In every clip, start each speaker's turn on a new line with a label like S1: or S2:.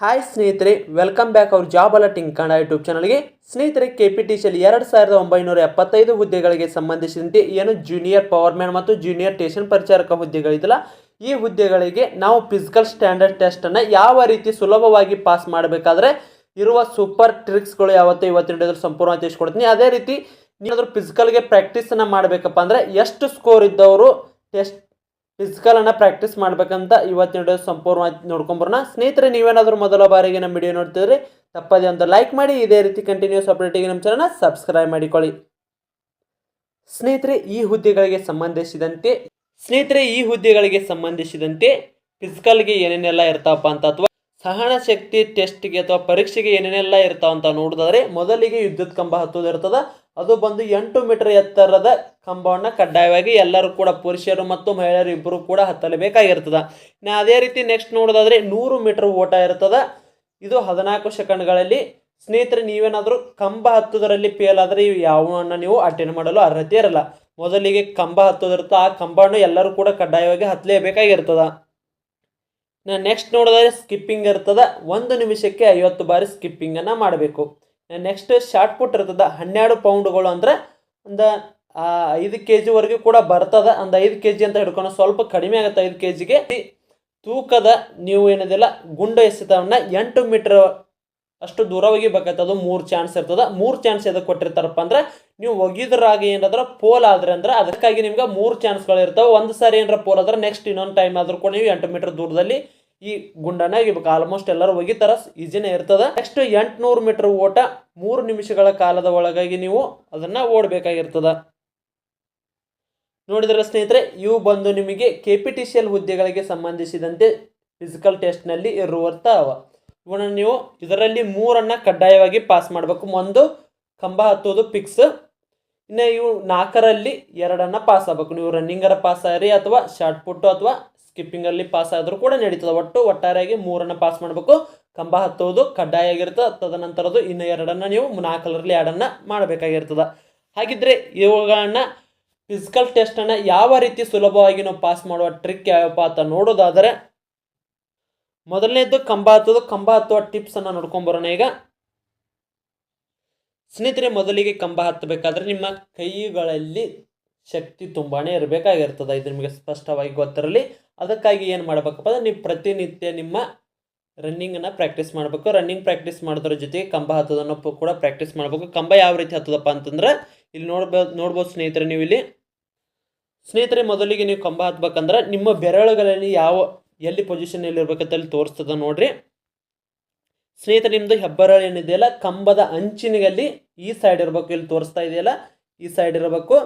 S1: Hi ಸ್ನೇಹಿತರೆ, welcome back ಅವ್ರ job alerting Kannada YouTube ಚಾನಲ್ಗೆ. ಸ್ನೇಹಿತರೆ, KPTCL 2975 ಹುದ್ದೆಗಳಿಗೆ ಸಂಬಂಧಿಸಿದಂತೆ ಏನು ಜೂನಿಯರ್ ಪವರ್ಮ್ಯಾನ್ ಮತ್ತು ಜೂನಿಯರ್ ಸ್ಟೇಷನ್ ಪರಿಚಾರಕ ಹುದ್ದೆಗಳಿದೆಯಲ್ಲ, ಈ ಹುದ್ದೆಗಳಿಗೆ ನಾವು ಫಿಸಿಕಲ್ ಸ್ಟ್ಯಾಂಡರ್ಡ್ ಟೆಸ್ಟನ್ನು ಯಾವ ರೀತಿ ಸುಲಭವಾಗಿ ಪಾಸ್ ಮಾಡಬೇಕಾದ್ರೆ ಇರುವ ಸೂಪರ್ ಟ್ರಿಕ್ಸ್ಗಳು ಇವತ್ತಿನ ವಿಡಿಯೋದಲ್ಲಿ ಸಂಪೂರ್ಣವಾಗಿ ತಿಳಿಸ್ಕೊಡ್ತೀನಿ. ಅದೇ ರೀತಿ ನೀನಾದರೂ ಫಿಸಿಕಲ್ಗೆ ಪ್ರಾಕ್ಟೀಸನ್ನು ಮಾಡಬೇಕಪ್ಪ ಅಂದರೆ ಎಷ್ಟು ಸ್ಕೋರ್ ಇದ್ದವರು ಟೆಸ್ಟ್ ಫಿಸಿಕಲನ್ನು ಪ್ರಾಕ್ಟೀಸ್ ಮಾಡಬೇಕಂತ ಇವತ್ತಿನ ವಿಡಿಯೋ ಸಂಪೂರ್ಣವಾಗಿ ನೋಡ್ಕೊಂಬರೋಣ. ಸ್ನೇಹಿತರೆ, ನೀವೇನಾದರೂ ಮೊದಲ ಬಾರಿಗೆ ನಮ್ಮ ವಿಡಿಯೋ ನೋಡ್ತಿದ್ರೆ ತಪ್ಪದೆ ಒಂದು ಲೈಕ್ ಮಾಡಿ, ಇದೇ ರೀತಿ ಕಂಟಿನ್ಯೂಸ್ ಅಪ್ಡೇಟಿಗೆ ನಮ್ಮ ಚಾನಲ್ನ ಸಬ್ಸ್ಕ್ರೈಬ್ ಮಾಡಿಕೊಳ್ಳಿ. ಸ್ನೇಹಿತರೆ, ಈ ಹುದ್ದೆಗಳಿಗೆ ಸಂಬಂಧಿಸಿದಂತೆ ಫಿಸಿಕಲ್ಗೆ ಏನೇನೆಲ್ಲ ಇರ್ತಾವಪ್ಪ ಅಂತ, ಅಥವಾ ಸಹನ ಶಕ್ತಿ ಟೆಸ್ಟ್ಗೆ ಅಥವಾ ಪರೀಕ್ಷೆಗೆ ಏನೇನೆಲ್ಲ ಇರ್ತಾವ ಅಂತ ನೋಡಿದ್ರೆ, ಮೊದಲಿಗೆ ವಿದ್ಯುತ್ ಕಂಬ ಹತ್ತೋದು ಇರ್ತದ. ಅದು ಬಂದು 8 ಮೀಟರ್ ಎತ್ತರದ ಕಂಬವನ್ನು ಕಡ್ಡಾಯವಾಗಿ ಎಲ್ಲರೂ ಕೂಡ ಪುರುಷರು ಮತ್ತು ಮಹಿಳೆಯರು ಇಬ್ಬರು ಕೂಡ ಹತ್ತಲೇಬೇಕಾಗಿರ್ತದ. ಅದೇ ರೀತಿ ನೆಕ್ಸ್ಟ್ ನೋಡೋದಾದ್ರೆ 100 ಮೀಟರ್ ಓಟ ಇರ್ತದ. ಇದು 14 ಸೆಕೆಂಡ್ಗಳಲ್ಲಿ. ಸ್ನೇಹಿತರೆ, ನೀವೇನಾದರೂ ಕಂಬ ಹತ್ತೋದರಲ್ಲಿ ಫೇಲ್ ಆದರೆ ಯಾವನ್ನ ನೀವು ಅಟೆಂಡ್ ಮಾಡಲು ಅರ್ಹತೆ ಇರಲ್ಲ. ಮೊದಲಿಗೆ ಕಂಬ ಹತ್ತೋದಿರ್ತದೆ, ಆ ಕಂಬವನ್ನು ಎಲ್ಲರೂ ಕೂಡ ಕಡ್ಡಾಯವಾಗಿ ಹತ್ತಲೇಬೇಕಾಗಿರ್ತದ. ನೆಕ್ಸ್ಟ್ ನೋಡೋದಾದ್ರೆ ಸ್ಕಿಪ್ಪಿಂಗ್ ಇರ್ತದ. 1 ನಿಮಿಷಕ್ಕೆ 50 ಬಾರಿ ಸ್ಕಿಪ್ಪಿಂಗನ್ನು ಮಾಡಬೇಕು. ನೆಕ್ಸ್ಟ್ ಶಾರ್ಟ್ ಪುಟ್ ಇರ್ತದ. 12 ಪೌಂಡ್ಗಳು ಅಂದರೆ ಒಂದು 5 kg ವರೆಗೂ ಕೂಡ ಬರ್ತದ. ಒಂದು 5 kg ಅಂತ ಹಿಡ್ಕೊಂಡು ಸ್ವಲ್ಪ ಕಡಿಮೆ ಆಗುತ್ತೆ 5 kg ತೂಕದ ನೀವು ಏನಿದೆಲ್ಲ ಗುಂಡು ಎಸೆತವನ್ನು 8 ಮೀಟರ್ ಅಷ್ಟು ದೂರ ಒಗಿಬೇಕಾಗ್ತದೆ. ಅದು 3 ಚಾನ್ಸ್ ಇರ್ತದೆ. 3 ಚಾನ್ಸ್ ಎದಕ್ಕೆ ಕೊಟ್ಟಿರ್ತಾರಪ್ಪ ಅಂದ್ರೆ, ನೀವು ಒಗಿದ್ರಾಗ ಏನಾದ್ರೆ ಪೋಲ್ ಆದ್ರೆ ಅಂದ್ರೆ ಅದಕ್ಕಾಗಿ ನಿಮ್ಗೆ 3 ಚಾನ್ಸ್ಗಳು ಇರ್ತವೆ. ಒಂದು ಸಾರಿ ಏನಾರ ಪೋಲ್ ಆದ್ರೆ ನೆಕ್ಸ್ಟ್ ಇನ್ನೊಂದು ಟೈಮ್ ಆದ್ರೂ ಕೂಡ ನೀವು 8 ಮೀಟರ್ ದೂರದಲ್ಲಿ ಈ ಗುಂಡನ್ನ ಒಗಿಬೇಕು. ಆಲ್ಮೋಸ್ಟ್ ಎಲ್ಲರೂ ಒಗಿತಾರ, ಈಜಿನೇ ಇರ್ತದ. ನೆಕ್ಸ್ಟ್ 800 ಮೀಟರ್ ಓಟ 3 ನಿಮಿಷಗಳ ಕಾಲದ ಒಳಗಾಗಿ ನೀವು ಅದನ್ನ ಓಡಬೇಕಾಗಿರ್ತದ. ನೋಡಿದ್ರೆ ಸ್ನೇಹಿತರೆ, ಇವು ಬಂದು ನಿಮಗೆ KPTCL ಹುದ್ದೆಗಳಿಗೆ ಸಂಬಂಧಿಸಿದಂತೆ ಫಿಸಿಕಲ್ ಟೆಸ್ಟ್ನಲ್ಲಿ ಇರುವಂಥವ. ಇವನ್ನ ನೀವು ಇದರಲ್ಲಿ 3 ಕಡ್ಡಾಯವಾಗಿ ಪಾಸ್ ಮಾಡಬೇಕು. ಒಂದು ಕಂಬ ಹತ್ತೋದು ಫಿಕ್ಸ್. ಇನ್ನು ಇವು 4ರಲ್ಲಿ 2 ಪಾಸ್ ಆಗಬೇಕು. ನೀವು ರನ್ನಿಂಗರ ಪಾಸ್ ಆಗ್ರಿ ಅಥವಾ ಶಾರ್ಟ್ ಪುಟ್ಟು ಅಥವಾ ಸ್ಕಿಪ್ಪಿಂಗಲ್ಲಿ ಪಾಸ್ ಆದರೂ ಕೂಡ ನಡೀತದೆ. ಒಟ್ಟಾರೆಯಾಗಿ 3 ಪಾಸ್ ಮಾಡಬೇಕು. ಕಂಬ ಹತ್ತೋದು ಕಡ್ಡಾಯ ಆಗಿರ್ತದೆ. ತದನಂತರದ್ದು ಇನ್ನು 2 ನೀವು 4ರಲ್ಲಿ 2 ಮಾಡಬೇಕಾಗಿರ್ತದೆ. ಹಾಗಿದ್ರೆ ಇವುಗಳನ್ನ ಫಿಸಿಕಲ್ ಟೆಸ್ಟನ್ನು ಯಾವ ರೀತಿ ಸುಲಭವಾಗಿ ನಾವು ಪಾಸ್ ಮಾಡುವ ಟ್ರಿಕ್ ಯಾವಪ್ಪ ಅಂತ ನೋಡೋದಾದರೆ, ಮೊದಲನೇದು ಕಂಬ ಹತ್ತುವ ಟಿಪ್ಸನ್ನು ನೋಡ್ಕೊಂಬರೋಣ. ಈಗ ಸ್ನೇಹಿತರೆ, ಮೊದಲಿಗೆ ಕಂಬ ಹತ್ತಬೇಕಾದ್ರೆ ನಿಮ್ಮ ಕೈಗಳಲ್ಲಿ ಶಕ್ತಿ ತುಂಬಾನೇ ಇರಬೇಕಾಗಿರ್ತದೆ. ಇದು ನಿಮಗೆ ಸ್ಪಷ್ಟವಾಗಿ ಗೊತ್ತಿರಲಿ. ಅದಕ್ಕಾಗಿ ಏನು ಮಾಡಬೇಕಪ್ಪ ಅಂದ್ರೆ, ನೀವು ಪ್ರತಿನಿತ್ಯ ನಿಮ್ಮ ರನ್ನಿಂಗನ್ನು ಪ್ರಾಕ್ಟೀಸ್ ಮಾಡಬೇಕು. ರನ್ನಿಂಗ್ ಪ್ರಾಕ್ಟೀಸ್ ಮಾಡೋದ್ರ ಜೊತೆಗೆ ಕಂಬ ಹತ್ತೋದನ್ನು ಕೂಡ ಪ್ರಾಕ್ಟೀಸ್ ಮಾಡಬೇಕು. ಕಂಬ ಯಾವ ರೀತಿ ಹತ್ತದಪ್ಪ ಅಂತಂದ್ರೆ ಇಲ್ಲಿ ನೋಡ್ಬೋದು ಸ್ನೇಹಿತರೆ. ನೀವು ಇಲ್ಲಿ ಸ್ನೇಹಿತರೆ, ಮೊದಲಿಗೆ ನೀವು ಕಂಬ ಹತ್ಬೇಕಂದ್ರೆ ನಿಮ್ಮ ಬೆರಳುಗಳಲ್ಲಿ ಎಲ್ಲಿ ಪೊಸಿಷನ್ ಎಲ್ಲಿ ಇರ್ಬೇಕಂತ ಅಲ್ಲಿ ತೋರಿಸ್ತದ ನೋಡ್ರಿ. ಸ್ನೇಹಿತರೆ, ನಿಮ್ದು ಹೆಬ್ಬೆರಳು ಏನಿದೆಯಲ್ಲ ಕಂಬದ ಅಂಚಿನಲ್ಲಿ ಈ ಸೈಡ್ ಇರಬೇಕು. ಇಲ್ಲಿ ತೋರಿಸ್ತಾ ಇದೆಯಲ್ಲ, ಈ ಸೈಡ್ ಇರಬೇಕು.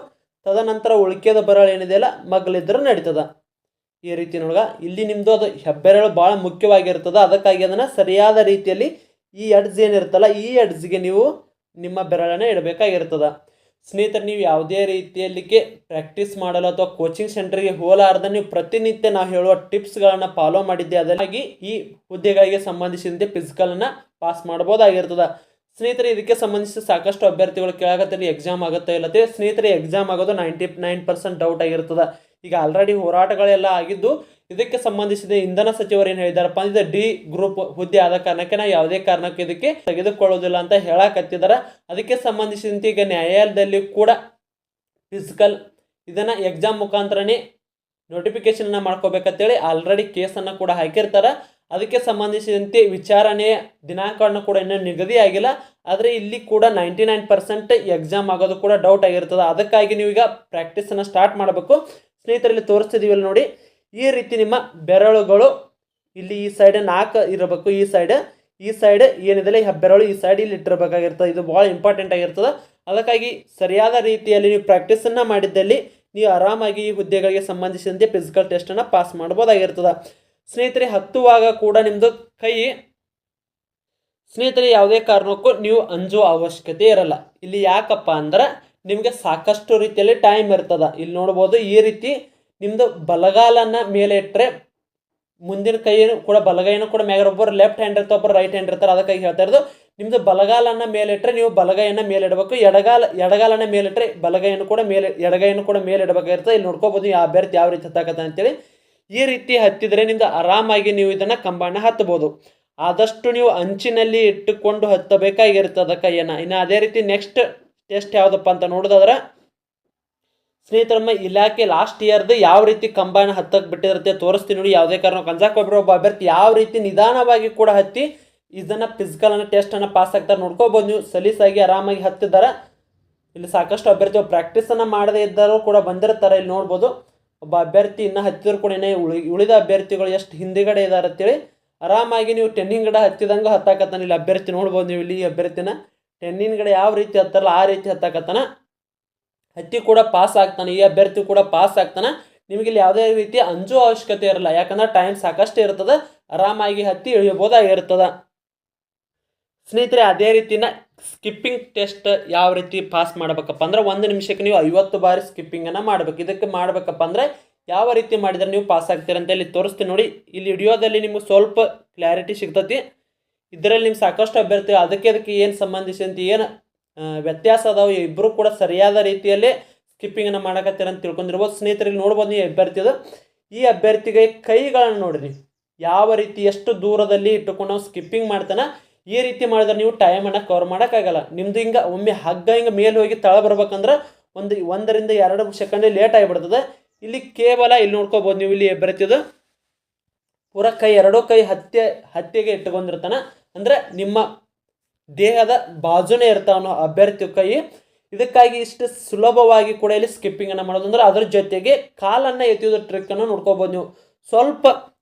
S1: ತದನಂತರ ಉಳ್ಕೆದ ಬೆರಳು ಏನಿದೆಯಲ್ಲ ಮಗ್ಲಿದ್ರೆ ನಡೀತದ. ಈ ರೀತಿ ನೋಡುವ, ಇಲ್ಲಿ ನಿಮ್ದು ಅದು ಹೆಬ್ಬೆರಳು ಭಾಳ ಮುಖ್ಯವಾಗಿರ್ತದ. ಅದಕ್ಕಾಗಿ ಅದನ್ನು ಸರಿಯಾದ ರೀತಿಯಲ್ಲಿ ಈ ಎಡ್ಜ್ ಏನಿರ್ತಲ್ಲ, ಈ ಎಡ್ಜ್ಗೆ ನೀವು ನಿಮ್ಮ ಬೆರಳನ್ನು ಇಡಬೇಕಾಗಿರ್ತದ. ಸ್ನೇಹಿತರೆ, ನೀವು ಯಾವುದೇ ರೀತಿಯಲ್ಲಿಗೆ ಪ್ರಾಕ್ಟೀಸ್ ಮಾಡಲು ಅಥವಾ ಕೋಚಿಂಗ್ ಸೆಂಟರ್ಗೆ ಹೋಲಾರ್ದ ನೀವು ಪ್ರತಿನಿತ್ಯ ನಾವು ಹೇಳುವ ಟಿಪ್ಸ್ಗಳನ್ನು ಫಾಲೋ ಮಾಡಿದ್ದೆ. ಅದಕ್ಕಾಗಿ ಈ ಹುದ್ದೆಗಳಿಗೆ ಸಂಬಂಧಿಸಿದಂತೆ ಫಿಸಿಕಲನ್ನು ಪಾಸ್ ಮಾಡ್ಬೋದಾಗಿರ್ತದ. ಸ್ನೇಹಿತರೆ, ಇದಕ್ಕೆ ಸಂಬಂಧಿಸಿ ಸಾಕಷ್ಟು ಅಭ್ಯರ್ಥಿಗಳು ಕೇಳಾಕತ್ತಾರೆ ಎಕ್ಸಾಮ್ ಆಗುತ್ತೆ ಇಲ್ಲತ್ತೆ. ಸ್ನೇಹಿತರೆ, ಎಕ್ಸಾಮ್ ಆಗೋದು 99% ಡೌಟ್ ಆಗಿರ್ತದ. ಈಗ ಆಲ್ರೆಡಿ ಹೋರಾಟಗಳೆಲ್ಲ ಆಗಿದ್ದು, ಇದಕ್ಕೆ ಸಂಬಂಧಿಸಿದ ಇಂಧನ ಸಚಿವರು ಏನು ಹೇಳಿದಾರಪ್ಪ ಅಂದ್ರೆ, D ಗ್ರೂಪ್ ಹುದ್ದೆ ಆದ ಕಾರಣಕ್ಕೆ ನಾವು ಯಾವುದೇ ಕಾರಣಕ್ಕೆ ಇದಕ್ಕೆ ತೆಗೆದುಕೊಳ್ಳೋದಿಲ್ಲ ಅಂತ ಹೇಳಕತ್ತಿದ್ದಾರೆ. ಅದಕ್ಕೆ ಸಂಬಂಧಿಸಿದಂತೆ ಈಗ ನ್ಯಾಯಾಲಯದಲ್ಲಿ ಕೂಡ ಫಿಸಿಕಲ್ ಇದನ್ನು ಎಕ್ಸಾಮ್ ಮುಖಾಂತರನೇ ನೋಟಿಫಿಕೇಶನ್ ಮಾಡ್ಕೋಬೇಕಂತೇಳಿ ಆಲ್ರೆಡಿ ಕೇಸನ್ನು ಕೂಡ ಹಾಕಿರ್ತಾರೆ. ಅದಕ್ಕೆ ಸಂಬಂಧಿಸಿದಂತೆ ವಿಚಾರಣೆಯ ದಿನಾಂಕವನ್ನು ಕೂಡ ಇನ್ನೂ ನಿಗದಿ ಆಗಿಲ್ಲ. ಆದರೆ ಇಲ್ಲಿ ಕೂಡ 99% ಎಕ್ಸಾಮ್ ಆಗೋದು ಕೂಡ ಡೌಟ್ ಆಗಿರ್ತದೆ. ಅದಕ್ಕಾಗಿ ನೀವು ಈಗ ಪ್ರಾಕ್ಟೀಸನ್ನು ಸ್ಟಾರ್ಟ್ ಮಾಡಬೇಕು. ಸ್ನೇಹಿತರಲ್ಲಿ ತೋರಿಸ್ತಿದ್ದೀವಲ್ಲ ನೋಡಿ, ಈ ರೀತಿ ನಿಮ್ಮ ಬೆರಳುಗಳು ಇಲ್ಲಿ ಈ ಸೈಡ್ 4 ಇರಬೇಕು. ಈ ಸೈಡ್ ಏನಿದೆ ಹೆಬ್ಬೆರಳು ಈ ಸೈಡ್ ಇಲ್ಲಿ ಇಟ್ಟಿರಬೇಕಾಗಿರ್ತದೆ. ಇದು ಭಾಳ ಇಂಪಾರ್ಟೆಂಟ್ ಆಗಿರ್ತದೆ. ಅದಕ್ಕಾಗಿ ಸರಿಯಾದ ರೀತಿಯಲ್ಲಿ ನೀವು ಪ್ರಾಕ್ಟೀಸನ್ನು ಮಾಡಿದ್ದಲ್ಲಿ ನೀವು ಆರಾಮಾಗಿ ಈ ಹುದ್ದೆಗಳಿಗೆ ಸಂಬಂಧಿಸಿದಂತೆ ಫಿಸಿಕಲ್ ಟೆಸ್ಟನ್ನು ಪಾಸ್ ಮಾಡ್ಬೋದಾಗಿರ್ತದೆ. ಸ್ನೇಹಿತರೆ, ಹತ್ತುವಾಗ ಕೂಡ ನಿಮ್ಮದು ಕೈ ಸ್ನೇಹಿತರೆ ಯಾವುದೇ ಕಾರಣಕ್ಕೂ ನೀವು ಅಂಜುವ ಅವಶ್ಯಕತೆ ಇರಲ್ಲ. ಇಲ್ಲಿ ಯಾಕಪ್ಪ ಅಂದ್ರೆ ನಿಮಗೆ ಸಾಕಷ್ಟು ರೀತಿಯಲ್ಲಿ ಟೈಮ್ ಇರ್ತದ. ಇಲ್ಲಿ ನೋಡ್ಬೋದು, ಈ ರೀತಿ ನಿಮ್ಮದು ಬಲಗಾಲನ್ನು ಮೇಲೆ ಇಟ್ಟರೆ ಮುಂದಿನ ಕೈಯನ್ನು ಕೂಡ ಬಲಗೈಯನ್ನು ಕೂಡ ಮ್ಯಾಗ ಒಬ್ಬರು ಲೆಫ್ಟ್ ಹ್ಯಾಂಡ್ ಇರ್ತಾರೆ, ಒಬ್ಬರು ರೈಟ್ ಹ್ಯಾಂಡ್ ಇರ್ತಾರೆ. ಅದಕ್ಕಾಗಿ ಹೇಳ್ತಾ ಇರೋದು, ನಿಮ್ಮದು ಬಲಗಾಲನ್ನು ಮೇಲೆ ಇಟ್ಟರೆ ನೀವು ಬಲಗೈಯನ್ನು ಮೇಲೆ ಇಡಬೇಕು. ಎಡಗಾಲನ್ನು ಮೇಲೆ ಇಟ್ಟರೆ ಎಡಗೈಯನ್ನು ಕೂಡ ಮೇಲೆ ಇಡಬೇಕಾಗಿರ್ತದೆ. ಇಲ್ಲಿ ನೋಡ್ಕೋಬೋದು ಈ ಅಭ್ಯರ್ಥಿ ಯಾವ ರೀತಿ ಹತ್ತಾಕತ್ತ ಅಂತೇಳಿ. ಈ ರೀತಿ ಹತ್ತಿದರೆ ನಿಮ್ದು ಆರಾಮಾಗಿ ನೀವು ಇದನ್ನು ಕಂಬನ ಹತ್ತಬಹುದು. ಆದಷ್ಟು ನೀವು ಅಂಚಿನಲ್ಲಿ ಇಟ್ಟುಕೊಂಡು ಹತ್ತಬೇಕಾಗಿರ್ತದೆ ಕೈಯನ್ನು. ಇನ್ನು ಅದೇ ರೀತಿ ನೆಕ್ಸ್ಟ್ ಟೆಸ್ಟ್ ಯಾವುದಪ್ಪ ಅಂತ ನೋಡೋದಾದ್ರೆ ಸ್ನೇಹಿತರೆ, ನಮ್ಮ ಇಲಾಖೆ ಲಾಸ್ಟ್ ಇಯರ್ದು ಯಾವ ರೀತಿ ಕಂಬನ ಹತ್ತಕ್ಕೆ ಬಿಟ್ಟಿರುತ್ತೆ ತೋರಿಸ್ತೀನಿ ನೋಡಿ. ಯಾವುದೇ ಕಾರಣಕ್ಕೆ ಅಂಜಾಕ್ ಒಬ್ಬ ಅಭ್ಯರ್ಥಿ ಯಾವ ರೀತಿ ನಿಧಾನವಾಗಿ ಕೂಡ ಹತ್ತಿ ಇದನ್ನು ಫಿಸಿಕಲನ್ನು ಟೆಸ್ಟನ್ನು ಪಾಸ್ ಆಗ್ತಾರೆ ನೋಡ್ಕೋಬೋದು. ನೀವು ಸಲೀಸಾಗಿ ಆರಾಮಾಗಿ ಹತ್ತಿದ್ದಾರೆ. ಇಲ್ಲಿ ಸಾಕಷ್ಟು ಅಭ್ಯರ್ಥಿ ಪ್ರಾಕ್ಟೀಸನ್ನು ಮಾಡದೇ ಇದ್ದರೂ ಕೂಡ ಬಂದಿರ್ತಾರೆ. ಇಲ್ಲಿ ನೋಡ್ಬೋದು ಒಬ್ಬ ಅಭ್ಯರ್ಥಿ ಇನ್ನೂ ಹತ್ತಿದ್ರು ಕೂಡ ಉಳಿದ ಅಭ್ಯರ್ಥಿಗಳು ಎಷ್ಟು ಹಿಂದಿಗಡೆ ಇದ್ದಾರೆ ಅಂತೇಳಿ ಆರಾಮಾಗಿ ನೀವು ಟೆನ್ನಿನ ಗಿಡ ಹತ್ತಿದಂಗೆ ಹತ್ತಾಕತ್ತಾನ. ಇಲ್ಲಿ ಅಭ್ಯರ್ಥಿ ನೋಡ್ಬೋದು ನೀವು. ಇಲ್ಲಿ ಈ ಅಭ್ಯರ್ಥಿನ ಟೆನ್ನಿನ ಗಿಡ ಯಾವ ರೀತಿ ಹತ್ತಾರಲ್ಲ ಆ ರೀತಿ ಹತ್ತಾಕತ್ತಾನ, ಹತ್ತಿ ಕೂಡ ಪಾಸ್ ಆಗ್ತಾನೆ. ಈ ಅಭ್ಯರ್ಥಿ ಕೂಡ ಪಾಸ್ ಆಗ್ತಾನೆ. ನಿಮಗೆ ಇಲ್ಲಿ ಯಾವುದೇ ರೀತಿ ಅಂಜೋ ಅವಶ್ಯಕತೆ ಇರಲ್ಲ, ಯಾಕಂದ್ರೆ ಟೈಮ್ ಸಾಕಷ್ಟು ಇರ್ತದೆ. ಆರಾಮಾಗಿ ಹತ್ತಿ ಇಳಿಯಬಹುದಾಗಿರ್ತದೆ. ಸ್ನೇಹಿತರೆ, ಅದೇ ರೀತಿನ ಸ್ಕಿಪ್ಪಿಂಗ್ ಟೆಸ್ಟ್ ಯಾವ ರೀತಿ ಪಾಸ್ ಮಾಡಬೇಕಪ್ಪ ಅಂದ್ರೆ 1 ನಿಮಿಷಕ್ಕೆ ನೀವು 50 ಬಾರಿ ಸ್ಕಿಪ್ಪಿಂಗನ್ನು ಮಾಡಬೇಕು. ಇದಕ್ಕೆ ಮಾಡಬೇಕಪ್ಪ ಅಂದರೆ ಯಾವ ರೀತಿ ಮಾಡಿದರೆ ನೀವು ಪಾಸ್ ಆಗ್ತೀರ ಅಂತ ಇಲ್ಲಿ ತೋರಿಸ್ತೀನಿ ನೋಡಿ. ಇಲ್ಲಿ ವಿಡಿಯೋದಲ್ಲಿ ನಿಮ್ಗೆ ಸ್ವಲ್ಪ ಕ್ಲಾರಿಟಿ ಸಿಗ್ತತಿ. ಇದರಲ್ಲಿ ನಿಮ್ಗೆ ಸಾಕಷ್ಟು ಅಭ್ಯರ್ಥಿ ಅದಕ್ಕೆ ಏನು ಸಂಬಂಧಿಸಿದಂತ ಏನು ವ್ಯತ್ಯಾಸ ಅದಾವೆ, ಇಬ್ಬರು ಕೂಡ ಸರಿಯಾದ ರೀತಿಯಲ್ಲೇ ಸ್ಕಿಪ್ಪಿಂಗನ್ನು ಮಾಡಕತ್ತೀರ ಅಂತ ತಿಳ್ಕೊಂಡಿರ್ಬೋದು. ಸ್ನೇಹಿತರಿಗೆ ನೋಡ್ಬೋದು ನೀವು ಅಭ್ಯರ್ಥಿದು. ಈ ಅಭ್ಯರ್ಥಿಗೆ ಕೈಗಳನ್ನು ನೋಡ್ರಿ ಯಾವ ರೀತಿ ಎಷ್ಟು ದೂರದಲ್ಲಿ ಇಟ್ಟುಕೊಂಡು ನಾವು ಸ್ಕಿಪ್ಪಿಂಗ್ ಮಾಡ್ತಾನೆ. ಈ ರೀತಿ ಮಾಡಿದ್ರೆ ನೀವು ಟೈಮನ್ನು ಕವರ್ ಮಾಡೋಕ್ಕಾಗಲ್ಲ. ನಿಮ್ದು ಹಿಂಗೆ ಒಮ್ಮೆ ಹಗ್ಗ ಹಿಂಗೆ ಮೇಲೆ ಹೋಗಿ ತಳ ಬರ್ಬೇಕಂದ್ರೆ 1 ರಿಂದ 2 ಸೆಕೆಂಡ್ ಲೇಟ್ ಆಗಿಬಿಡ್ತದೆ. ಇಲ್ಲಿ ಕೇವಲ ಇಲ್ಲಿ ನೋಡ್ಕೋಬೋದು ನೀವು. ಇಲ್ಲಿ ಅಭ್ಯರ್ಥಿದು ಪೂರ ಎರಡೂ ಕೈ ಹತ್ತಿಗೆ ಇಟ್ಟುಕೊಂಡಿರ್ತಾನೆ. ಅಂದರೆ ನಿಮ್ಮ ದೇಹದ ಬಾಜುನೇ ಇರ್ತಾವನು ಅಭ್ಯರ್ಥಿ ಕೈ. ಇದಕ್ಕಾಗಿ ಇಷ್ಟು ಸುಲಭವಾಗಿ ಕೂಡ ಇಲ್ಲಿ ಸ್ಕಿಪ್ಪಿಂಗನ್ನು ಮಾಡೋದು. ಅಂದ್ರೆ ಅದ್ರ ಜೊತೆಗೆ ಕಾಲನ್ನು ಎತ್ತಿಯೋದು ಟ್ರಿಕ್ಕನ್ನು ನೋಡ್ಕೋಬೋದು ನೀವು. ಸ್ವಲ್ಪ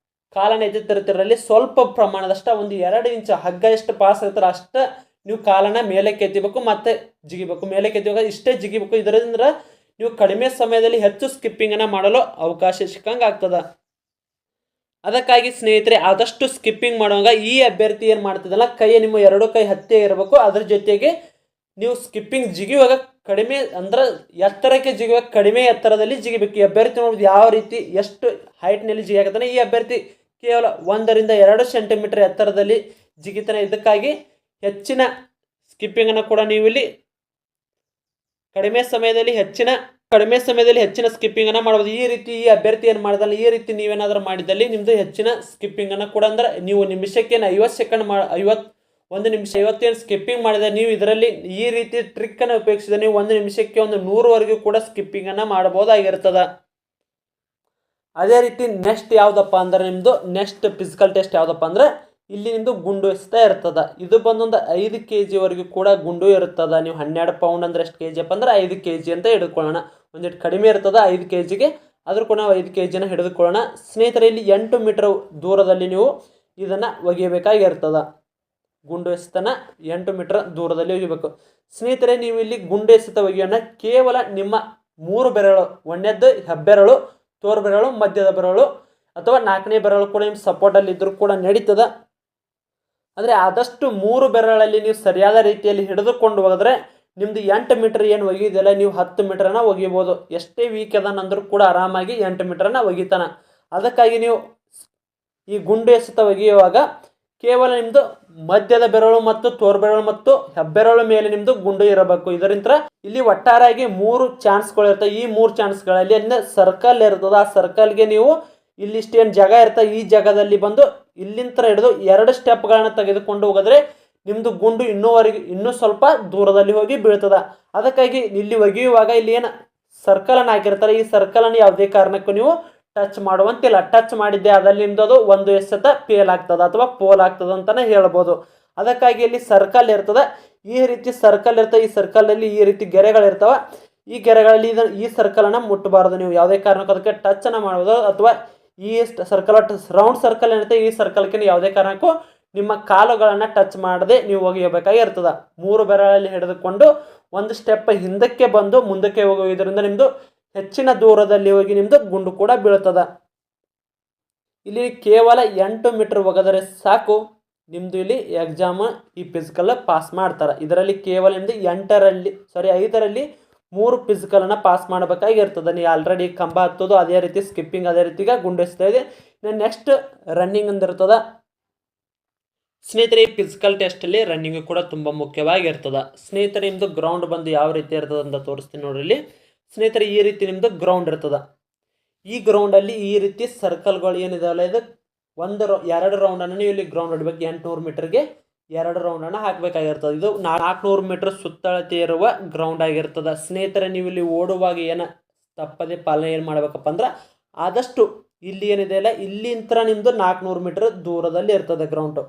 S1: ಕಾಲನ್ನು ಎತ್ತುತ್ತಿರ್ತಿರಲ್ಲಿ ಸ್ವಲ್ಪ ಪ್ರಮಾಣದಷ್ಟು 1-2 ಇಂಚ್ ಹಗ್ಗ ಎಷ್ಟು ಪಾಸ್ ಇರ್ತಾರೆ ಅಷ್ಟು ನೀವು ಕಾಲನ್ನು ಮೇಲಕ್ಕೆ ಎತ್ತಿಬೇಕು ಮತ್ತು ಜಿಗಿಬೇಕು. ಮೇಲಕ್ಕೆ ಎತ್ತಿಬೇಕು, ಇಷ್ಟೇ ಜಿಗಿಬೇಕು. ಇದರಿಂದ ನೀವು ಕಡಿಮೆ ಸಮಯದಲ್ಲಿ ಹೆಚ್ಚು ಸ್ಕಿಪ್ಪಿಂಗನ್ನು ಮಾಡಲು ಅವಕಾಶ ಸಿಕ್ಕಂಗೆ ಆಗ್ತದೆ. ಅದಕ್ಕಾಗಿ ಸ್ನೇಹಿತರೆ, ಆದಷ್ಟು ಸ್ಕಿಪ್ಪಿಂಗ್ ಮಾಡುವಾಗ ಈ ಅಭ್ಯರ್ಥಿ ಏನು ಮಾಡ್ತಿದ್ದಲ್ಲ, ನಿಮ್ಮ 2 ಕೈ ಹತ್ತೇ ಇರಬೇಕು. ಅದ್ರ ಜೊತೆಗೆ ನೀವು ಸ್ಕಿಪ್ಪಿಂಗ್ ಜಿಗಿಯುವಾಗ ಕಡಿಮೆ ಅಂದ್ರೆ ಎತ್ತರಕ್ಕೆ ಜಿಗಿಯುವಾಗ ಕಡಿಮೆ ಎತ್ತರದಲ್ಲಿ ಜಿಗಿಬೇಕು. ಈ ಅಭ್ಯರ್ಥಿ ನೋಡೋದು ಯಾವ ರೀತಿ ಎಷ್ಟು ಹೈಟ್ನಲ್ಲಿ ಜಿಗಿಯಾಕತ್ತಾನೆ. ಈ ಅಭ್ಯರ್ಥಿ ಕೇವಲ 1 ರಿಂದ 2 ಸೆಂಟಿಮೀಟರ್ ಎತ್ತರದಲ್ಲಿ ಜಿಗಿತಾನೆ. ಇದಕ್ಕಾಗಿ ಹೆಚ್ಚಿನ ಸ್ಕಿಪ್ಪಿಂಗನ್ನು ಕೂಡ ನೀವು ಇಲ್ಲಿ ಕಡಿಮೆ ಸಮಯದಲ್ಲಿ ಹೆಚ್ಚಿನ ಸ್ಕಿಪ್ಪಿಂಗನ್ನು ಮಾಡ್ಬೋದು. ಈ ರೀತಿ ಈ ಅಭ್ಯರ್ಥಿ ಏನು ಮಾಡಿದಲ್ಲ, ಈ ರೀತಿ ನೀವೇನಾದರೂ ಮಾಡಿದಲ್ಲಿ ನಿಮ್ಮದು ಹೆಚ್ಚಿನ ಸ್ಕಿಪ್ಪಿಂಗನ್ನು ಕೂಡ ಅಂದ್ರೆ ನೀವು ನಿಮಿಷಕ್ಕೆ 50 ಸೆಕೆಂಡ್ 1 ನಿಮಿಷ 50 ಸ್ಕಿಪ್ಪಿಂಗ್ ಮಾಡಿದರೆ ನೀವು ಇದರಲ್ಲಿ ಈ ರೀತಿ ಟ್ರಿಕ್ಕನ್ನು ಉಪಯೋಗಿಸಿದ ನೀವು 1 ನಿಮಿಷಕ್ಕೆ 100ವರೆಗೂ ಕೂಡ ಸ್ಕಿಪ್ಪಿಂಗನ್ನು ಮಾಡಬಹುದಾಗಿರ್ತದೆ. ಅದೇ ರೀತಿ ನೆಕ್ಸ್ಟ್ ಯಾವುದಪ್ಪ ಅಂದ್ರೆ ನಿಮ್ಮದು ನೆಕ್ಸ್ಟ್ ಫಿಸಿಕಲ್ ಟೆಸ್ಟ್ ಯಾವುದಪ್ಪ ಅಂದ್ರೆ ಇಲ್ಲಿ ನಿಮ್ಮದು ಗುಂಡು ಎಸ್ತಾ ಇರ್ತದೆ. ಇದು ಬಂದೊಂದು 5 kg ವರೆಗೂ ಕೂಡ ಗುಂಡು ಇರ್ತದೆ. ನೀವು 12 ಪೌಂಡ್ ಅಂದ್ರೆ ಎಷ್ಟು kg ಅಪ್ಪ ಅಂದ್ರೆ 5 kg ಅಂತ ಹಿಡ್ಕೊಳ್ಳೋಣ. ಒಂದಿಟ್ಟು ಕಡಿಮೆ ಇರ್ತದೆ 5 kgಗೆ, ಆದರೂ ಕೂಡ ನಾವು 5 kgನ ಹಿಡಿದುಕೊಳ್ಳೋಣ. ಸ್ನೇಹಿತರೆ, ಇಲ್ಲಿ 8 ಮೀಟರ್ ದೂರದಲ್ಲಿ ನೀವು ಇದನ್ನು ಒಗೆಯಬೇಕಾಗಿರ್ತದೆ. ಗುಂಡು ಎಸೆತನ 8 ಮೀಟರ್ ದೂರದಲ್ಲಿ ಒಗಿಬೇಕು. ಸ್ನೇಹಿತರೆ, ನೀವು ಇಲ್ಲಿ ಗುಂಡು ಎಸೆತ ಒಗೆಯೋಣ ಕೇವಲ ನಿಮ್ಮ 3 ಬೆರಳು, ಒಂದನೇದ್ದು ಹೆಬ್ಬೆರಳು, ತೋರು ಬೆರಳು, ಮಧ್ಯದ ಬೆರಳು ಅಥವಾ 4ನೇ ಬೆರಳು ಕೂಡ ನಿಮ್ಮ ಸಪೋರ್ಟಲ್ಲಿ ಇದ್ದರೂ ಕೂಡ ನಡೀತದೆ. ಅಂದರೆ ಆದಷ್ಟು 3 ಬೆರಳಲ್ಲಿ ನೀವು ಸರಿಯಾದ ರೀತಿಯಲ್ಲಿ ಹಿಡಿದುಕೊಂಡು ಹೋದರೆ ನಿಮ್ಮದು 8 ಮೀಟರ್ ಏನು ಒಗೆಯೋದಿಲ್ಲ, ನೀವು 10 ಮೀಟರನ್ನು ಒಗಿಬೋದು. ಎಷ್ಟೇ ವೀಕ್ ಅದನ್ನಂದ್ರೂ ಕೂಡ ಆರಾಮಾಗಿ 8 ಮೀಟರನ್ನು ಒಗಿತಾನೆ. ಅದಕ್ಕಾಗಿ ನೀವು ಈ ಗುಂಡು ಎಸೆತ ಒಗೆಯುವಾಗ ಕೇವಲ ನಿಮ್ಮದು ಮಧ್ಯದ ಬೆರಳು ಮತ್ತು ತೋರು ಬೆರಳು ಮತ್ತು ಹೆಬ್ಬೆರಳು ಮೇಲೆ ನಿಮ್ಮದು ಗುಂಡು ಇರಬೇಕು. ಇದರಿಂದ ಇಲ್ಲಿ ಒಟ್ಟಾರೆಯಾಗಿ 3 ಚಾನ್ಸ್ಗಳು ಇರ್ತವೆ. ಈ 3 ಚಾನ್ಸ್ಗಳಲ್ಲಿ ಅಂದರೆ ಸರ್ಕಲ್ ಇರ್ತದೆ. ಆ ಸರ್ಕಲ್ಗೆ ನೀವು ಇಲ್ಲಿಷ್ಟೇನು ಜಾಗ ಇರ್ತದೆ, ಈ ಜಾಗದಲ್ಲಿ ಬಂದು ಇಲ್ಲಿಂದ ಹಿಡಿದು 2 ಸ್ಟೆಪ್ಗಳನ್ನು ತೆಗೆದುಕೊಂಡು ಹೋಗಿದ್ರೆ ನಿಮ್ಮದು ಗುಂಡು ಇನ್ನೂ ಸ್ವಲ್ಪ ದೂರದಲ್ಲಿ ಹೋಗಿ ಬೀಳ್ತದೆ. ಅದಕ್ಕಾಗಿ ಇಲ್ಲಿ ಒಗೆಯುವಾಗ ಇಲ್ಲಿ ಏನು ಸರ್ಕಲನ್ನು ಹಾಕಿರ್ತಾರೆ, ಈ ಸರ್ಕಲನ್ನು ಯಾವುದೇ ಕಾರಣಕ್ಕೂ ನೀವು ಟಚ್ ಮಾಡುವಂತಿಲ್ಲ. ಟಚ್ ಮಾಡಿದ್ದೆ ಅದಲ್ಲಿ ನಿಮ್ಮದು ಅದು 1 ಎಸೆತ ಫೇಲ್ ಆಗ್ತದೆ ಅಥವಾ ಪೋಲ್ ಆಗ್ತದೆ ಅಂತಲೇ ಹೇಳ್ಬೋದು. ಅದಕ್ಕಾಗಿ ಇಲ್ಲಿ ಸರ್ಕಲ್ ಇರ್ತದೆ, ಈ ರೀತಿ ಸರ್ಕಲ್ ಇರ್ತದೆ. ಈ ಸರ್ಕಲಲ್ಲಿ ಈ ರೀತಿ ಗೆರೆಗಳಿರ್ತವೆ. ಈ ಗೆರೆಗಳಲ್ಲಿ ಈ ಸರ್ಕಲನ್ನು ಮುಟ್ಟಬಾರ್ದು. ನೀವು ಯಾವುದೇ ಕಾರಣಕ್ಕೂ ಅದಕ್ಕೆ ಟಚನ್ನು ಮಾಡ್ಬೋದು. ಅಥವಾ ಈ ಸರ್ಕಲ್ ರೌಂಡ್ ಸರ್ಕಲ್ ಏನಿರುತ್ತೆ, ಈ ಸರ್ಕಲ್ಗೆ ಯಾವುದೇ ಕಾರಣಕ್ಕೂ ನಿಮ್ಮ ಕಾಲುಗಳನ್ನು ಟಚ್ ಮಾಡದೆ ನೀವು ಒಗೆಯಬೇಕಾಗಿರ್ತದೆ. 3 ಬೆರಳಲ್ಲಿ ಹಿಡಿದುಕೊಂಡು 1 ಸ್ಟೆಪ್ ಹಿಂದಕ್ಕೆ ಬಂದು ಮುಂದಕ್ಕೆ ಹೋಗುವುದರಿಂದ ನಿಮ್ಮದು ಹೆಚ್ಚಿನ ದೂರದಲ್ಲಿ ಹೋಗಿ ನಿಮ್ಮದು ಗುಂಡು ಕೂಡ ಬೀಳ್ತದೆ. ಇಲ್ಲಿ ಕೇವಲ 8 ಮೀಟರ್ ಒಗೆದರೆ ಸಾಕು, ನಿಮ್ಮದು ಇಲ್ಲಿ ಎಕ್ಸಾಮ್ ಈ ಫಿಸಿಕಲ್ ಪಾಸ್ ಮಾಡ್ತಾರೆ. ಇದರಲ್ಲಿ ಕೇವಲ ನಿಮ್ಮದು 5ರಲ್ಲಿ 3 ಫಿಸಿಕಲನ್ನು ಪಾಸ್ ಮಾಡಬೇಕಾಗಿರ್ತದೆ. ನೀವು ಆಲ್ರೆಡಿ ಕಂಬ ಹತ್ತೋದು, ಅದೇ ರೀತಿ ಸ್ಕಿಪ್ಪಿಂಗ್, ಅದೇ ರೀತಿಗೆ ಗುಂಡು ಎಸ್ತಾ ಇದೆ. ನೆಕ್ಸ್ಟ್ ರನ್ನಿಂಗ್ ಅಂದಿರ್ತದೆ. ಸ್ನೇಹಿತರೆ, ಈ ಫಿಸಿಕಲ್ ಟೆಸ್ಟಲ್ಲಿ ರನ್ನಿಂಗ್ ಕೂಡ ತುಂಬ ಮುಖ್ಯವಾಗಿರ್ತದೆ. ಸ್ನೇಹಿತರೆ, ನಿಮ್ಮದು ಗ್ರೌಂಡ್ ಬಂದು ಯಾವ ರೀತಿ ಇರ್ತದೆ ಅಂತ ತೋರಿಸ್ತೀನಿ ನೋಡ್ರಿ. ಇಲ್ಲಿ ಸ್ನೇಹಿತರೆ, ಈ ರೀತಿ ನಿಮ್ಮದು ಗ್ರೌಂಡ್ ಇರ್ತದೆ. ಈ ಗ್ರೌಂಡಲ್ಲಿ ಈ ರೀತಿ ಸರ್ಕಲ್ಗಳು ಏನಿದಾವಲ್ಲ, ಇದು ಎರಡು ರೌಂಡನ್ನು ನೀವು ಇಲ್ಲಿ ಗ್ರೌಂಡ್ ಹೊಡಿಬೇಕು. 800 ಮೀಟರ್ಗೆ 2 ರೌಂಡನ್ನು ಹಾಕಬೇಕಾಗಿರ್ತದೆ. ಇದು 400 ಮೀಟರ್ ಸುತ್ತಳತೆ ಇರುವ ಗ್ರೌಂಡ್ ಆಗಿರ್ತದೆ. ಸ್ನೇಹಿತರೆ, ನೀವು ಇಲ್ಲಿ ಓಡುವಾಗ ಏನು ತಪ್ಪದೆ ಪಾಲನೆ ಏನು ಮಾಡಬೇಕಪ್ಪ ಅಂದ್ರೆ ಆದಷ್ಟು ಇಲ್ಲಿ ಏನಿದೆ ಅಲ್ಲ ಇಲ್ಲಿಂದ ನಿಮ್ಮದು 400 ಮೀಟರ್ ದೂರದಲ್ಲಿ ಇರ್ತದೆ ಗ್ರೌಂಡು.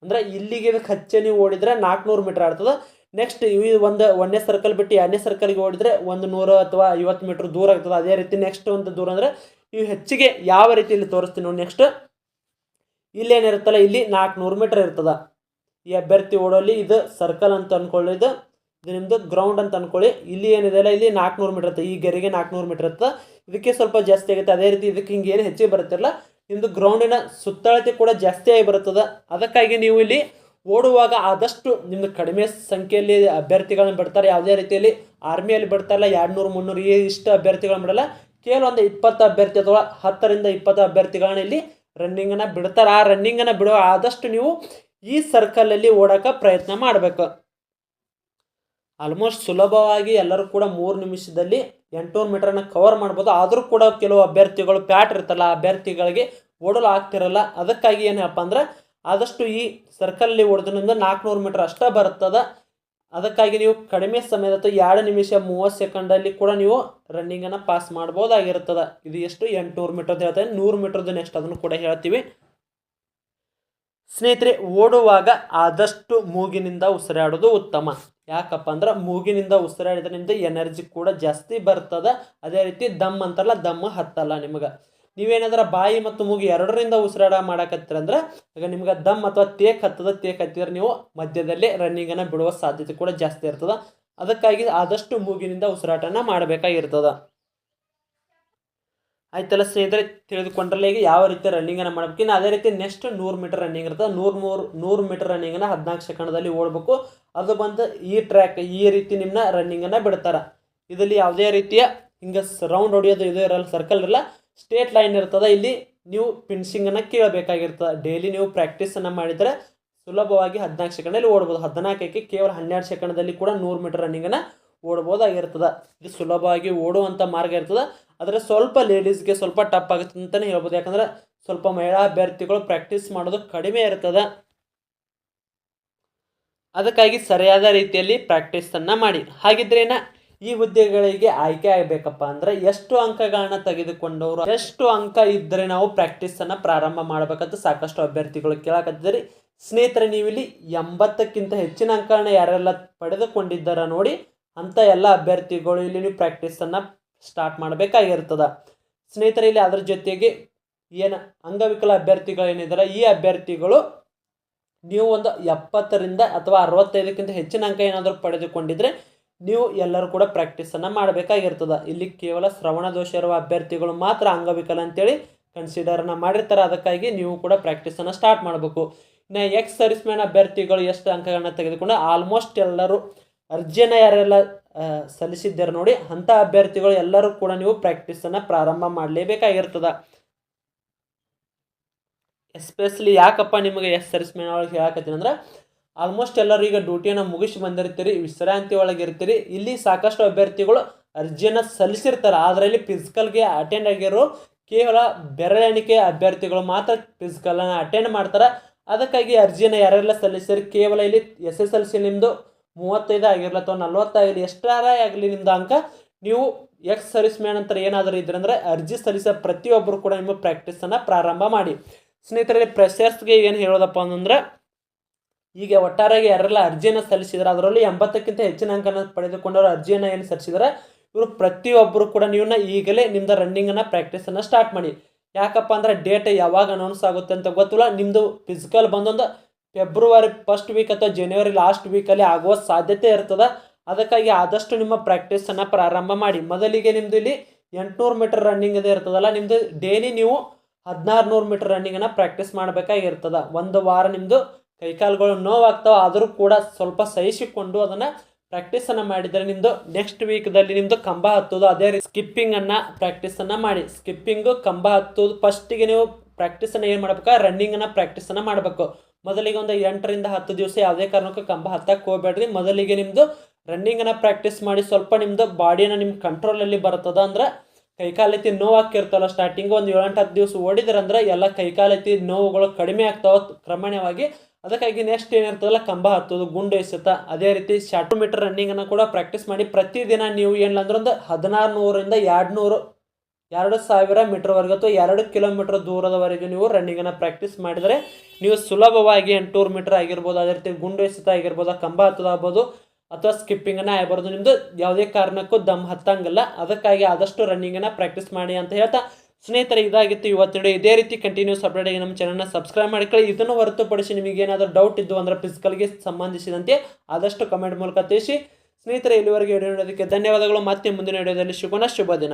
S1: ಅಂದರೆ ಇಲ್ಲಿಗೆ ಇದಕ್ಕೆ ಹಚ್ಚೆ ನೀವು ಓಡಿದರೆ 400 ಮೀಟರ್ ಆಗ್ತದೆ. ನೆಕ್ಸ್ಟ್ ಒಂದನೇ ಸರ್ಕಲ್ ಬಿಟ್ಟು 2ನೇ ಸರ್ಕಲ್ಗೆ ಓಡಿದರೆ 100 ಅಥವಾ 50 ಮೀಟರ್ ದೂರ ಆಗ್ತದೆ. ಅದೇ ರೀತಿ ನೆಕ್ಸ್ಟ್ ಒಂದು ದೂರ ಅಂದರೆ ನೀವು ಹೆಚ್ಚಿಗೆ ಯಾವ ರೀತಿ ಇಲ್ಲಿ ತೋರಿಸ್ತೀನಿ ನೋಡಿ. ನೆಕ್ಸ್ಟ್ ಇಲ್ಲೇನಿರುತ್ತಲ್ಲ ಇಲ್ಲಿ 400 ಮೀಟರ್ ಇರ್ತದೆ. ಈ ಅಭ್ಯರ್ಥಿ ಓಡೋಲ್ಲಿ ಇದು ಸರ್ಕಲ್ ಅಂತ ಅಂದ್ಕೊಳ್ಳಿ, ಇದು ನಿಮ್ಮದು ಗ್ರೌಂಡ್ ಅಂತ ಅಂದ್ಕೊಳ್ಳಿ. ಇಲ್ಲಿ ಏನಿದೆ ಅಲ್ಲ ಇಲ್ಲಿ 400 ಮೀಟರ್ ಇರ್ತದೆ. ಈ ಗೆರೆಗೆ 400 ಮೀಟರ್ ಇರ್ತದೆ. ಇದಕ್ಕೆ ಸ್ವಲ್ಪ ಜಾಸ್ತಿ ಆಗುತ್ತೆ. ಅದೇ ರೀತಿ ಇದಕ್ಕೆ ಹಿಂಗೆ ಏನು ಹೆಚ್ಚಿಗೆ ಬರುತ್ತಿರಲ್ಲ, ನಿಮ್ಮದು ಗ್ರೌಂಡಿನ ಸುತ್ತಳತೆ ಕೂಡ ಜಾಸ್ತಿ ಆಗಿ ಬರುತ್ತದೆ. ಅದಕ್ಕಾಗಿ ನೀವು ಇಲ್ಲಿ ಓಡುವಾಗ ಆದಷ್ಟು ನಿಮ್ಮದು ಕಡಿಮೆ ಸಂಖ್ಯೆಯಲ್ಲಿ ಅಭ್ಯರ್ಥಿಗಳನ್ನ ಬಿಡ್ತಾರೆ. ಯಾವುದೇ ರೀತಿಯಲ್ಲಿ ಆರ್ಮಿಯಲ್ಲಿ ಬಿಡ್ತಾರಲ್ಲ 200 300 ಇಷ್ಟು ಅಭ್ಯರ್ಥಿಗಳನ್ನ ಬಿಡಲ್ಲ. ಕೇವಲ ಒಂದು 20 ಅಭ್ಯರ್ಥಿ ಅಥವಾ 10 ರಿಂದ 20 ಅಭ್ಯರ್ಥಿಗಳನ್ನ ಇಲ್ಲಿ ರನ್ನಿಂಗನ್ನು ಬಿಡ್ತಾರೆ. ಆ ರನ್ನಿಂಗನ್ನು ಬಿಡುವ ಆದಷ್ಟು ನೀವು ಈ ಸರ್ಕಲಲ್ಲಿ ಓಡೋಕೆ ಪ್ರಯತ್ನ ಮಾಡಬೇಕು. ಆಲ್ಮೋಸ್ಟ್ ಸುಲಭವಾಗಿ ಎಲ್ಲರೂ ಕೂಡ 3 ನಿಮಿಷದಲ್ಲಿ 800 ಮೀಟರನ್ನು ಕವರ್ ಮಾಡ್ಬೋದು. ಆದರೂ ಕೂಡ ಕೆಲವು ಅಭ್ಯರ್ಥಿಗಳು ಪ್ಯಾಟ್ ಇರ್ತಲ್ಲ, ಆ ಅಭ್ಯರ್ಥಿಗಳಿಗೆ ಓಡಲು ಆಗ್ತಿರಲ್ಲ. ಅದಕ್ಕಾಗಿ ಏನಪ್ಪ ಅಂದ್ರೆ ಆದಷ್ಟು ಈ ಸರ್ಕಲಲ್ಲಿ ಓಡಿದ್ರಿಂದ 400 ಮೀಟರ್ ಅಷ್ಟೇ ಬರ್ತದೆ. ಅದಕ್ಕಾಗಿ ನೀವು ಕಡಿಮೆ ಸಮಯದ 2 ನಿಮಿಷ 30 ಸೆಕೆಂಡಲ್ಲಿ ಕೂಡ ನೀವು ರನ್ನಿಂಗನ್ನು ಪಾಸ್ ಮಾಡ್ಬೋದಾಗಿರ್ತದೆ. ಇದು ಎಷ್ಟು 800 ಮೀಟರ್ದು ಹೇಳ್ತಾರೆ. 100 ಮೀಟರ್ದು ನೆಕ್ಸ್ಟ್ ಅದನ್ನು ಕೂಡ ಹೇಳ್ತೀವಿ. ಸ್ನೇಹಿತರೆ, ಓಡುವಾಗ ಆದಷ್ಟು ಮೂಗಿನಿಂದ ಉಸಿರಾಡೋದು ಉತ್ತಮ. ಯಾಕಪ್ಪ ಅಂದ್ರೆ ಮೂಗಿನಿಂದ ಉಸಿರಾಡಿದ್ರೆ ನಿಮ್ದು ಎನರ್ಜಿ ಕೂಡ ಜಾಸ್ತಿ ಬರ್ತದೆ. ಅದೇ ರೀತಿ ದಮ್ ಅಂತಾರಲ್ಲ, ದಮ್ಮು ಹತ್ತಲ್ಲ ನಿಮ್ಗೆ. ನೀವೇನಾದ್ರೆ ಬಾಯಿ ಮತ್ತು ಮೂಗು ಎರಡರಿಂದ ಉಸಿರಾಡ ಮಾಡಕತ್ತೀರ ಅಂದ್ರೆ ಈಗ ನಿಮ್ಗೆ ದಮ್ ಅಥವಾ ತೇಕ್ ಹತ್ತಿದ್ರೆ ನೀವು ಮಧ್ಯದಲ್ಲಿ ರನ್ನಿಂಗನ್ನು ಬಿಡುವ ಸಾಧ್ಯತೆ ಕೂಡ ಜಾಸ್ತಿ ಇರ್ತದೆ. ಅದಕ್ಕಾಗಿ ಆದಷ್ಟು ಮೂಗಿನಿಂದ ಉಸಿರಾಟನ ಮಾಡಬೇಕಾಗಿರ್ತದೆ. ಆಯ್ತಲ್ಲ ಸ್ನೇಹಿತರೆ, ತಿಳಿದುಕೊಂಡ್ರಲ್ಲ ಈಗ ಯಾವ ರೀತಿ ರನ್ನಿಂಗನ್ನು ಮಾಡಬೇಕು. ಇನ್ನು ಅದೇ ರೀತಿ ನೆಕ್ಸ್ಟ್ 100 ಮೀಟರ್ ರನ್ನಿಂಗ್ ಇರ್ತದೆ. 100 ಮೀಟರ್ ರನ್ನಿಂಗನ್ನು 14 ಸೆಕೆಂಡದಲ್ಲಿ ಓಡಬೇಕು. ಅದು ಬಂದು ಈ ಟ್ರ್ಯಾಕ್ ಈ ರೀತಿ ನಿಮ್ಮನ್ನ ರನ್ನಿಂಗನ್ನು ಬಿಡ್ತಾರೆ. ಇದರಲ್ಲಿ ಯಾವುದೇ ರೀತಿಯ ಹಿಂಗೆ ರೌಂಡ್ ಹೊಡಿಯೋದು ಇದು ಇರಲ್ಲ, ಸರ್ಕಲ್ ಇರಲ್ಲ, ಸ್ಟ್ರೇಟ್ ಲೈನ್ ಇರ್ತದೆ. ಇಲ್ಲಿ ನೀವು ಫಿನಿಶಿಂಗನ್ನು ಕೇಳಬೇಕಾಗಿರ್ತದೆ. ಡೈಲಿ ನೀವು ಪ್ರಾಕ್ಟೀಸನ್ನು ಮಾಡಿದರೆ ಸುಲಭವಾಗಿ 14 ಸೆಕೆಂಡಲ್ಲಿ ಓಡ್ಬೋದು. 14ಕ್ಕೆ ಕೇವಲ 12 ಸೆಕೆಂಡದಲ್ಲಿ ಕೂಡ 100 ಮೀಟರ್ ರನ್ನಿಂಗನ್ನು ಓಡ್ಬೋದಾಗಿರ್ತದೆ. ಇದು ಸುಲಭವಾಗಿ ಓಡುವಂಥ ಮಾರ್ಗ ಇರ್ತದೆ. ಆದರೆ ಸ್ವಲ್ಪ ಲೇಡೀಸ್ಗೆ ಸ್ವಲ್ಪ ಟಫ್ ಆಗುತ್ತೆ ಅಂತಲೇ ಹೇಳ್ಬೋದು. ಯಾಕಂದರೆ ಸ್ವಲ್ಪ ಮಹಿಳಾ ಅಭ್ಯರ್ಥಿಗಳು ಪ್ರಾಕ್ಟೀಸ್ ಮಾಡೋದು ಕಡಿಮೆ ಇರ್ತದೆ. ಅದಕ್ಕಾಗಿ ಸರಿಯಾದ ರೀತಿಯಲ್ಲಿ ಪ್ರಾಕ್ಟೀಸನ್ನು ಮಾಡಿ. ಹಾಗಿದ್ರೇನ ಈ ಹುದ್ದೆಗಳಿಗೆ ಆಯ್ಕೆ ಆಗಬೇಕಪ್ಪ ಅಂದರೆ ಎಷ್ಟು ಅಂಕಗಳನ್ನ ತೆಗೆದುಕೊಂಡವರು, ಎಷ್ಟು ಅಂಕ ಇದ್ದರೆ ನಾವು ಪ್ರಾಕ್ಟೀಸನ್ನು ಪ್ರಾರಂಭ ಮಾಡಬೇಕಂತ ಸಾಕಷ್ಟು ಅಭ್ಯರ್ಥಿಗಳು ಕೇಳಕತ್ತಿದ್ದೀರಿ. ಸ್ನೇಹಿತರೆ, ನೀವಿಲ್ಲಿ 80ಕ್ಕಿಂತ ಹೆಚ್ಚಿನ ಅಂಕಗಳನ್ನ ಯಾರೆಲ್ಲ ಪಡೆದುಕೊಂಡಿದ್ದಾರ ನೋಡಿ, ಅಂಥ ಎಲ್ಲ ಅಭ್ಯರ್ಥಿಗಳು ಇಲ್ಲಿ ನೀವು ಪ್ರಾಕ್ಟೀಸನ್ನು ಸ್ಟಾರ್ಟ್ ಮಾಡಬೇಕಾಗಿರ್ತದೆ. ಸ್ನೇಹಿತರೆ, ಇಲ್ಲಿ ಅದರ ಜೊತೆಗೆ ಏನು ಅಂಗವಿಕಲ ಅಭ್ಯರ್ಥಿಗಳು ಏನಿದ್ದಾರೆ, ಈ ಅಭ್ಯರ್ಥಿಗಳು ನೀವು ಒಂದು 70ರಿಂದ ಅಥವಾ 65ಕ್ಕಿಂತ ಹೆಚ್ಚಿನ ಅಂಕ ಏನಾದರೂ ಪಡೆದುಕೊಂಡಿದ್ರೆ ನೀವು ಎಲ್ಲರೂ ಕೂಡ ಪ್ರಾಕ್ಟೀಸನ್ನು ಮಾಡಬೇಕಾಗಿರ್ತದೆ. ಇಲ್ಲಿ ಕೇವಲ ಶ್ರವಣ ದೋಷ ಇರುವ ಅಭ್ಯರ್ಥಿಗಳು ಮಾತ್ರ ಅಂಗವಿಕಲ ಅಂತೇಳಿ ಕನ್ಸಿಡರ್ನ ಮಾಡಿರ್ತಾರೆ. ಅದಕ್ಕಾಗಿ ನೀವು ಕೂಡ ಪ್ರಾಕ್ಟೀಸನ್ನು ಸ್ಟಾರ್ಟ್ ಮಾಡಬೇಕು. ಇನ್ನು ಎಕ್ಸ್ ಸರ್ವಿಸ್ ಮ್ಯಾನ್ ಅಭ್ಯರ್ಥಿಗಳು ಎಷ್ಟು ಅಂಕಗಳನ್ನ ತೆಗೆದುಕೊಂಡು ಆಲ್ಮೋಸ್ಟ್ ಎಲ್ಲರೂ ಅರ್ಜಿಯನ್ನು ಯಾರೆಲ್ಲ ಸಲ್ಲಿಸಿದ್ದಾರೆ ನೋಡಿ, ಅಂಥ ಅಭ್ಯರ್ಥಿಗಳು ಎಲ್ಲರೂ ಕೂಡ ನೀವು ಪ್ರಾಕ್ಟೀಸನ್ನು ಪ್ರಾರಂಭ ಮಾಡಲೇಬೇಕಾಗಿರ್ತದೆ. ಎಸ್ಪೆಷಲಿ ಯಾಕಪ್ಪ ನಿಮಗೆ ಎಸ್ ಸರ್ವಿಸ್ ಮ್ಯಾನ್ ಒಳಗೆ ಹೇಳಕತ್ತೀನಿ ಅಂದ್ರೆ ಆಲ್ಮೋಸ್ಟ್ ಎಲ್ಲರೂ ಈಗ ಡ್ಯೂಟಿಯನ್ನು ಮುಗಿಸಿ ಬಂದಿರ್ತೀರಿ, ವಿಶ್ರಾಂತಿ ಒಳಗೆ ಇರ್ತೀರಿ. ಇಲ್ಲಿ ಸಾಕಷ್ಟು ಅಭ್ಯರ್ಥಿಗಳು ಅರ್ಜಿಯನ್ನು ಸಲ್ಲಿಸಿರ್ತಾರೆ. ಅದರಲ್ಲಿ ಫಿಸಿಕಲ್ಗೆ ಅಟೆಂಡ್ ಆಗಿರೋ ಕೇವಲ ಬೆರಳೆಣಿಕೆ ಅಭ್ಯರ್ಥಿಗಳು ಮಾತ್ರ ಫಿಸಿಕಲನ್ನು ಅಟೆಂಡ್ ಮಾಡ್ತಾರೆ. ಅದಕ್ಕಾಗಿ ಅರ್ಜಿಯನ್ನು ಯಾರೆಲ್ಲ ಸಲ್ಲಿಸಿರಿ, ಕೇವಲ ಇಲ್ಲಿ SSLC ನಿಮ್ಮದು 35 ಆಗಿರಲಿ ಅಥವಾ 40 ಆಗಲಿ, ಎಷ್ಟಾರೇ ಆಗಲಿ ನಿಮ್ಮದು ಅಂಕ, ನೀವು ಎಕ್ಸ್ ಸರ್ವಿಸ್ ಮ್ಯಾನ್ ಅಂತ ಏನಾದರೂ ಇದ್ರಂದರೆ ಅರ್ಜಿ ಸಲ್ಲಿಸೋ ಪ್ರತಿಯೊಬ್ಬರು ಕೂಡ ನಿಮ್ಮ ಪ್ರಾಕ್ಟೀಸನ್ನು ಪ್ರಾರಂಭ ಮಾಡಿ. ಸ್ನೇಹಿತರಲ್ಲಿ ಫ್ರೆಷರ್ಸ್ಗೆ ಏನು ಹೇಳೋದಪ್ಪ ಅಂತಂದ್ರೆ ಈಗ ಒಟ್ಟಾರೆಯಾಗಿ ಯಾರೆಲ್ಲ ಅರ್ಜಿಯನ್ನು ಸಲ್ಲಿಸಿದ್ರೆ ಅದರಲ್ಲಿ 80ಕ್ಕಿಂತ ಹೆಚ್ಚಿನ ಅಂಕನ ಪಡೆದುಕೊಂಡವರು ಅರ್ಜಿಯನ್ನು ಏನು ಸಲ್ಲಿಸಿದರೆ ಇವರು ಪ್ರತಿಯೊಬ್ಬರು ಕೂಡ ನೀವನ್ನ ಈಗಲೇ ನಿಮ್ಮದು ರನ್ನಿಂಗನ್ನು ಪ್ರಾಕ್ಟೀಸನ್ನು ಸ್ಟಾರ್ಟ್ ಮಾಡಿ. ಯಾಕಪ್ಪ ಅಂದರೆ ಡೇಟ್ ಯಾವಾಗ ಅನೌನ್ಸ್ ಆಗುತ್ತೆ ಅಂತ ಗೊತ್ತಿಲ್ಲ. ನಿಮ್ಮದು ಫಿಸಿಕಲ್ ಬಂದೊಂದು ಫೆಬ್ರವರಿ ಫಸ್ಟ್ ವೀಕ್ ಅಥವಾ ಜನವರಿ ಲಾಸ್ಟ್ ವೀಕಲ್ಲಿ ಆಗುವ ಸಾಧ್ಯತೆ ಇರ್ತದೆ. ಅದಕ್ಕಾಗಿ ಆದಷ್ಟು ನಿಮ್ಮ ಪ್ರಾಕ್ಟೀಸನ್ನು ಪ್ರಾರಂಭ ಮಾಡಿ. ಮೊದಲಿಗೆ ನಿಮ್ಮದು ಇಲ್ಲಿ 800 ಮೀಟರ್ ರನ್ನಿಂಗ್ ಇದೆ ಇರ್ತದಲ್ಲ, ನಿಮ್ಮದು ಡೈಲಿ ನೀವು 1600 ಮೀಟರ್ ರನ್ನಿಂಗನ್ನು ಪ್ರಾಕ್ಟೀಸ್ ಮಾಡಬೇಕಾಗಿರ್ತದೆ. ಒಂದು ವಾರ ನಿಮ್ಮದು ಕೈಕಾಲುಗಳು ನೋವಾಗ್ತಾವೆ, ಆದರೂ ಕೂಡ ಸ್ವಲ್ಪ ಸಹಿಸಿಕೊಂಡು ಅದನ್ನು ಪ್ರಾಕ್ಟೀಸನ್ನು ಮಾಡಿದರೆ ನಿಮ್ಮದು ನೆಕ್ಸ್ಟ್ ವೀಕ್ದಲ್ಲಿ ನಿಮ್ಮದು ಕಂಬ ಹತ್ತೋದು, ಅದೇ ರೀತಿ ಸ್ಕಿಪ್ಪಿಂಗನ್ನು ಪ್ರಾಕ್ಟೀಸನ್ನು ಮಾಡಿ. ಸ್ಕಿಪ್ಪಿಂಗು, ಕಂಬ ಹತ್ತೋದು ಫಸ್ಟಿಗೆ ನೀವು ಪ್ರಾಕ್ಟೀಸನ್ನು ಏನು ಮಾಡಬೇಕು, ರನ್ನಿಂಗನ್ನು ಪ್ರಾಕ್ಟೀಸನ್ನು ಮಾಡಬೇಕು. ಮೊದಲಿಗೆ ಒಂದು 8ರಿಂದ 10 ದಿವಸ ಯಾವುದೇ ಕಾರಣಕ್ಕೂ ಕಂಬ ಹತ್ತಕ್ಕೆ ಹೋಗಬೇಡ್ರಿ. ಮೊದಲಿಗೆ ನಿಮ್ಮದು ರನ್ನಿಂಗನ್ನು ಪ್ರಾಕ್ಟೀಸ್ ಮಾಡಿ ಸ್ವಲ್ಪ ನಿಮ್ಮದು ಬಾಡಿಯನ್ನು ನಿಮ್ಮ ಕಂಟ್ರೋಲಲ್ಲಿ ಬರ್ತದೆ. ಅಂದ್ರೆ ಕೈಕಾಲೈತಿ ನೋವು ಹಾಕಿರ್ತಲ್ಲ ಸ್ಟಾರ್ಟಿಂಗ್ ಒಂದು 7-8 ದಿವಸ ಓಡಿದ್ರಂದ್ರೆ ಎಲ್ಲ ಕೈಕಾಲೈತಿ ನೋವುಗಳು ಕಡಿಮೆ ಆಗ್ತಾವ ಕ್ರಮಣವಾಗಿ. ಅದಕ್ಕಾಗಿ ನೆಕ್ಸ್ಟ್ ಏನಿರ್ತದಲ್ಲ ಕಂಬ ಹತ್ತೋದು, ಗುಂಡು ಎಸೆತ, ಅದೇ ರೀತಿ ಶಾರ್ಟ್ ಮೀಟರ್ ರನ್ನಿಂಗನ್ನು ಕೂಡ ಪ್ರಾಕ್ಟೀಸ್ ಮಾಡಿ. ಪ್ರತಿದಿನ ನೀವು ಏನಿಲ್ಲ ಅಂದ್ರೆ ಒಂದು 1600ರಿಂದ 2000 ಮೀಟರ್ವರೆಗೆ ಅಥವಾ 2 ಕಿಲೋಮೀಟರ್ ದೂರದವರೆಗೆ ನೀವು ರನ್ನಿಂಗನ್ನು ಪ್ರಾಕ್ಟೀಸ್ ಮಾಡಿದರೆ ನೀವು ಸುಲಭವಾಗಿ 800 ಮೀಟರ್ ಆಗಿರ್ಬೋದು, ಅದೇ ರೀತಿ ಗುಂಡು ಎಸೆತ ಆಗಿರ್ಬೋದು, ಕಂಬ ಹತ್ತೋದಾಗ್ಬೋದು ಅಥವಾ ಸ್ಕಿಪ್ಪಿಂಗನ್ನು ಆಗಬಾರ್ದು. ನಿಮ್ಮದು ಯಾವುದೇ ಕಾರಣಕ್ಕೂ ದಮ್ ಹತ್ತಂಗಿಲ್ಲ. ಅದಕ್ಕಾಗಿ ಆದಷ್ಟು ರನ್ನಿಂಗನ್ನು ಪ್ರಾಕ್ಟೀಸ್ ಮಾಡಿ ಅಂತ ಹೇಳ್ತಾ ಸ್ನೇಹಿತರೆ, ಇದಾಗಿತ್ತು ಇವತ್ತಿನ. ಇದೇ ರೀತಿ ಕಂಟಿನ್ಯೂಸ್ ಅಪ್ಡೇಟ್ ಆಗಿ ನಮ್ಮ ಚಾನಲ್ನ ಸಬ್ಸ್ಕ್ರೈಬ್ ಮಾಡಿಕೊಳ್ಳಿ. ಇದನ್ನು ಹೊರತುಪಡಿಸಿ ನಿಮಗೆ ಏನಾದರೂ ಡೌಟ್ ಇದ್ದು ಅಂದರೆ ಫಿಸಿಕಲ್ಗೆ ಸಂಬಂಧಿಸಿದಂತೆ ಆದಷ್ಟು ಕಮೆಂಟ್ ಮೂಲಕ ತಿಳಿಸಿ. ಸ್ನೇಹಿತರೆ, ಇಲ್ಲಿವರೆಗೆ ವಿಡಿಯೋ ನೋಡೋದಕ್ಕೆ ಧನ್ಯವಾದಗಳು. ಮತ್ತೆ ಮುಂದಿನ ವಿಡಿಯೋದಲ್ಲಿ ಸಿಗೋಣ. ಶುಭ ದಿನ.